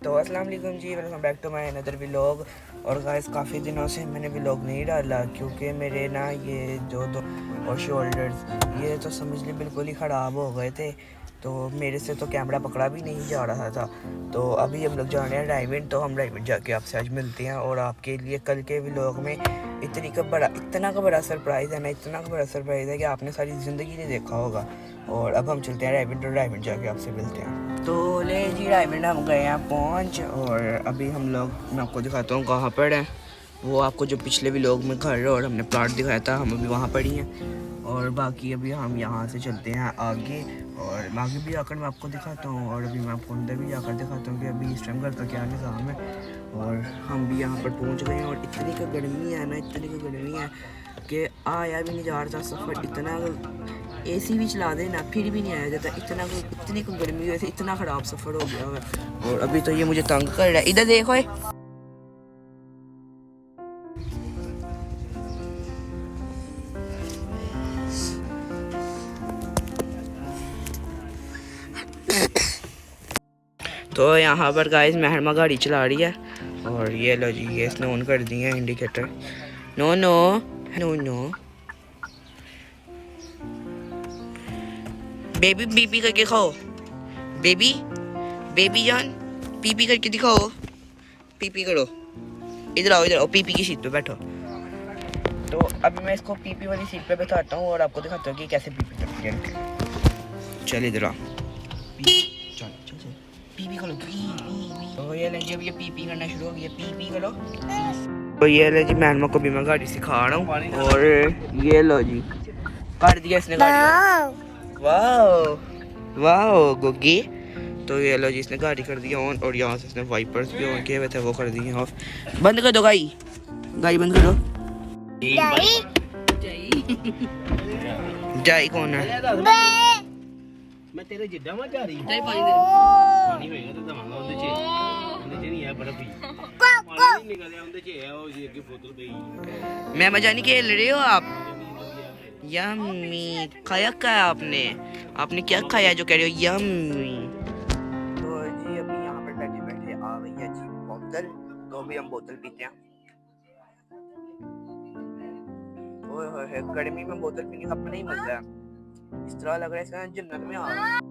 तो अस्सलाम वालेकुम जी, welcome back to my another vlog. और गाइस काफ़ी दिनों से मैंने व्लॉग नहीं डाला क्योंकि मेरे ना ये जो दो और शोल्डर्स ये तो समझ ली बिल्कुल ही ख़राब हो गए थे, तो मेरे से तो कैमरा पकड़ा भी नहीं जा रहा था। तो अभी हम लोग जा रहे हैं डायमंड, तो हम डायमंड जाके आपसे आज मिलते हैं और आपके लिए कल के व्लॉग में इतना का बड़ा सरप्राइज़ है ना, इतना का बड़ा सरप्राइज़ है कि आपने सारी ज़िंदगी नहीं देखा होगा। और अब हम चलते हैं डायमंड और डायमंड जाके आपसे मिलते हैं। तो ले जी डायमंड हम गए हैं पहुँच, और अभी हम लोग मैं आपको दिखाता हूँ कहाँ पर हैं। वो आपको जो पिछले व्लॉग में घर और हमने प्लॉट दिखाया था, हम अभी वहाँ पर ही हैं। और बाकी अभी हम यहाँ से चलते हैं आगे, और आगे भी आकर मैं आपको दिखाता हूँ, और अभी मैं आपको अंदर भी जाकर दिखाता हूँ कि अभी इस टाइम घर का क्या निज़ाम है। और हम भी यहाँ पर पहुँच गए हैं, और इतनी का गर्मी है ना, इतनी का गर्मी है कि आया भी नहीं जा रहा था सफ़र। इतना एसी भी चला देना फिर भी नहीं आया जाता, इतनी को गर्मी वजह से इतना ख़राब सफ़र हो गया है। और अभी तो ये मुझे तंग कर रहा है, इधर देखो है। तो यहाँ पर गाइस महरमा गाड़ी चला रही है, और ये लो जी ये इसने ऑन कर दिए हैं indicator. No no no no baby, BP करके खाओ बेबी, बेबी जान पीपी करके दिखाओ, पीपी करो। इधर आओ पीपी की सीट पे बैठो। तो अभी मैं इसको पीपी वाली सीट पे बैठाता हूँ और आपको दिखाता हूँ कि कैसे पीपी करती है। चल इधर आ, चल पीपी करो, पी। तो ये ले जी अब ये पीपी करना शुरू हो गया, पीपी करो। तो ये ले जी मैनमा को भी मैं गाड़ी सिखा रहा हूँ, और ये लो जी कर दिया इसने गाड़ी। वाह वाह गुग्गी। तो ये लो जी इसने गाड़ी कर दिया ऑन, और यहाँ से इसने वाइपर्स भी ऑन किए हुए थे, वो कर दिए ऑफ। बंद कर दो गाड़ी बंद कर दो। जाई कौन है? मैं तेरे जिद्दा में जा रही हूं। पानी होएगा तो दवांगा ਉਹਦੇ ਚ ਨਹੀਂ ਹੈ ਬਰਫ ਹੀ ਪਾਣੀ ਨਿਕਲਿਆ ਉਹਦੇ ਚ ਹੈ ਉਹ ਜੀ ਅੱਗੇ ਬੋਤਲ ਪਈ। मैं मजा नहीं खेल रहे हो आप? यम्मी खाया क्या आपने क्या खाया जो कह रहे हो यम्मी? तो जी अभी यहाँ पर बैठे बैठे आ गई है जी बोतल, तो अभी हम बोतल पीते हैं। ओए होए गर्मी में बोतल पीने का अपना ही मजा है, इस तरह लग रहा है जैसे जन्नत में आ गए।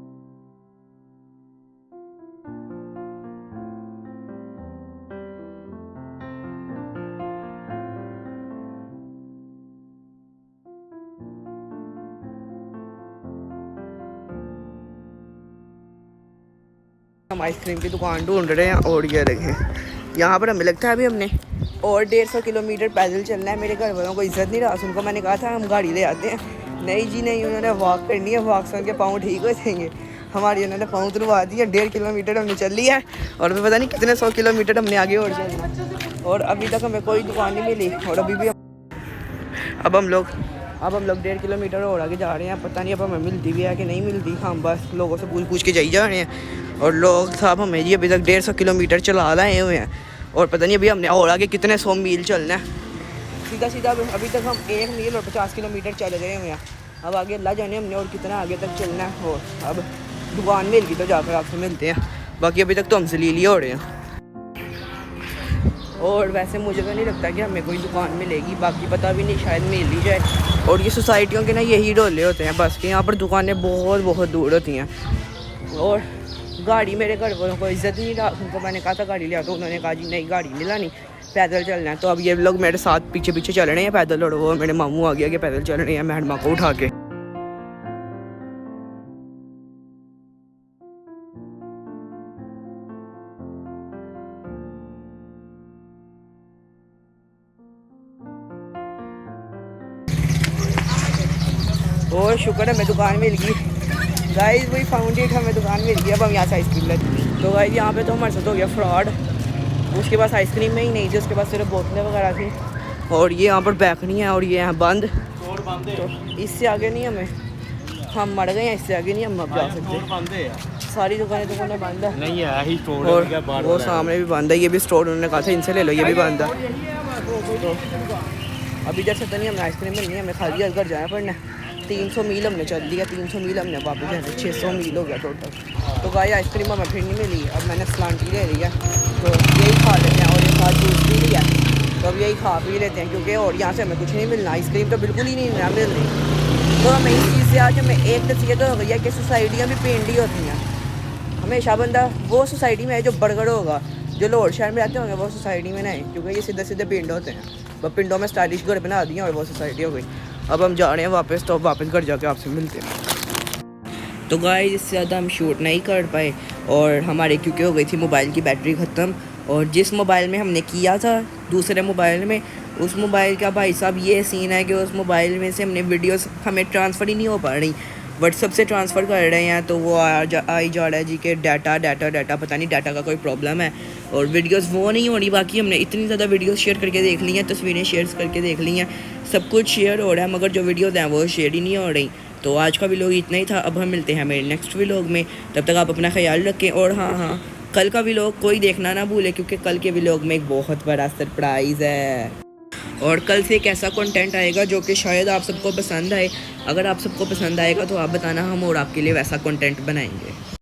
हम आइसक्रीम की दुकान ढूंढ रहे हैं, और ये देखें यहाँ पर हमें लगता है अभी हमने और 150 किलोमीटर पैदल चलना है। मेरे घर वालों को इज्जत नहीं रहा, उनको मैंने कहा था हम गाड़ी ले आते हैं, नहीं जी नहीं, उन्होंने वॉक करनी है, वॉक से उनके पाँव ठीक हो जाएंगे। हमारी उन्होंने पाँव तुरवा दिए, 1.5 किलोमीटर हमने चल लिया है, और अभी पता नहीं कितने 100 किलोमीटर हमने आगे और चलना, और अभी तक हमें कोई दुकान नहीं मिली। और अभी भी अब हम लोग 1.5 किलोमीटर और आगे जा रहे हैं, पता नहीं अब हमें मिलती भी है कि नहीं मिलती। हम बस लोगों से पूछ के जा रहे हैं, और लोग साहब हमें जी अभी तक 150 किलोमीटर चला लाए हुए हैं, और पता नहीं अभी हमने और आगे कितने 100 मील चलना है। सीधा अभी तक हम 1 मील और 50 किलोमीटर चल गए हुए हैं। अब आगे अल्लाह जाने हमने और कितना आगे तक चलना है। और अब दुकान मिल गई तो जाकर आपसे मिलते हैं, बाकी अभी तक तो हमसे ले लिए हो रहे हैं। और वैसे मुझे तो नहीं लगता कि हमें कोई दुकान मिलेगी, बाकी पता भी नहीं, शायद मिल ही जाए। और ये सोसाइटियों के ना यही डोले होते हैं बस के, यहाँ पर दुकानें बहुत दूर होती हैं। और गाड़ी मेरे घर वालों को इज्जत नहीं रहा, उनको मैंने कहा था गाड़ी ले आओ, तो उन्होंने कहा जी नहीं गाड़ी नहीं लानी, पैदल चलना है। तो अब ये लोग मेरे साथ पीछे चल रहे हैं पैदल, और वो मेरे मामू आ गया कि पैदल चल रहे हैं महरमा को उठा के। और शुक्र है हमें दुकान मिल गई गाइस, वही फाउंड इट, हमें दुकान मिल गई। अब हम यहाँ से आइसक्रीम लेते। तो गाइस यहाँ पे तो हमारे साथ हो गया फ्रॉड, उसके पास आइसक्रीम में ही नहीं थी, उसके पास सिर्फ बोतलें वगैरह थी, और ये यहाँ पर बैकनी है, और ये यहाँ बंद, तो इससे आगे नहीं हम मर गए हैं, इससे आगे नहीं हम अब जा सकते। सारी दुकानें बंद है, नहीं है ही स्टोर, और वो सामने भी बंद है, ये भी स्टोर उन्होंने कहा था इनसे ले लो, ये भी बंद है। तो अभी इधर से तो नहीं हमें आइसक्रीम मिलनी है, हमें खाली घर जाना पड़ना है। 300 मील हमने चल लिया, 300 मील हमने वापस जाना, 600 मील हो गया टोटल। तो गाइस आइसक्रीम हमें फिर नहीं मिली, अब मैंने सलांटी ले लिया, तो यही खा लेते हैं और एक साथ जूस भी लिया, तो अब यही खा पी लेते हैं क्योंकि और यहाँ से हमें कुछ नहीं मिलना, आइसक्रीम तो बिल्कुल ही नहीं मिल रही। तो हमें इस चीज़ से आज हमें एक नसीहत हो गई है कि सोसाइटियाँ भी पेंडी होती हैं। हमेशा बंदा वो सोसाइटी में है जो बड़गड़ होगा, जो लाहौर शहर में रहते होंगे वो सोसाइटी में नहीं, क्योंकि ये सीधे सीधे पिंड होते हैं। वो पिंडों में स्टाइलिश घर बना दिए और वो सोसाइटी हो गई। अब हम जा रहे हैं वापस, तो वापस घर जाके आपसे मिलते हैं। तो गाइस इससे ज़्यादा हम शूट नहीं कर पाए और हमारे क्योंकि हो गई थी मोबाइल की बैटरी ख़त्म, और जिस मोबाइल में हमने किया था दूसरे मोबाइल में, उस मोबाइल का भाई साहब ये सीन है कि उस मोबाइल में से हमने वीडियोस हमें ट्रांसफ़र ही नहीं हो पा रही, व्हाट्सअप से ट्रांसफ़र कर रहे हैं तो वो आई जा रहा है जी के डाटा पता नहीं डाटा का कोई प्रॉब्लम है और वीडियोस वो नहीं हो रही। बाकी हमने इतनी ज़्यादा वीडियोस शेयर करके देख ली हैं, तस्वीरें शेयर करके देख ली हैं, सब कुछ शेयर हो रहा है, मगर जो वीडियोस हैं वो शेयर ही नहीं हो रही। तो आज का व्लॉग इतना ही था, अब हम मिलते हैं मेरे नेक्स्ट व्लॉग में, तब तक आप अपना ख्याल रखें। और हाँ, कल का व्लॉग कोई देखना ना भूले, क्योंकि कल के व्लॉग में एक बहुत बड़ा सरप्राइज़ है और कल से एक ऐसा कंटेंट आएगा जो कि शायद आप सबको पसंद आए। अगर आप सबको पसंद आएगा तो आप बताना, हम और आपके लिए वैसा कंटेंट बनाएंगे।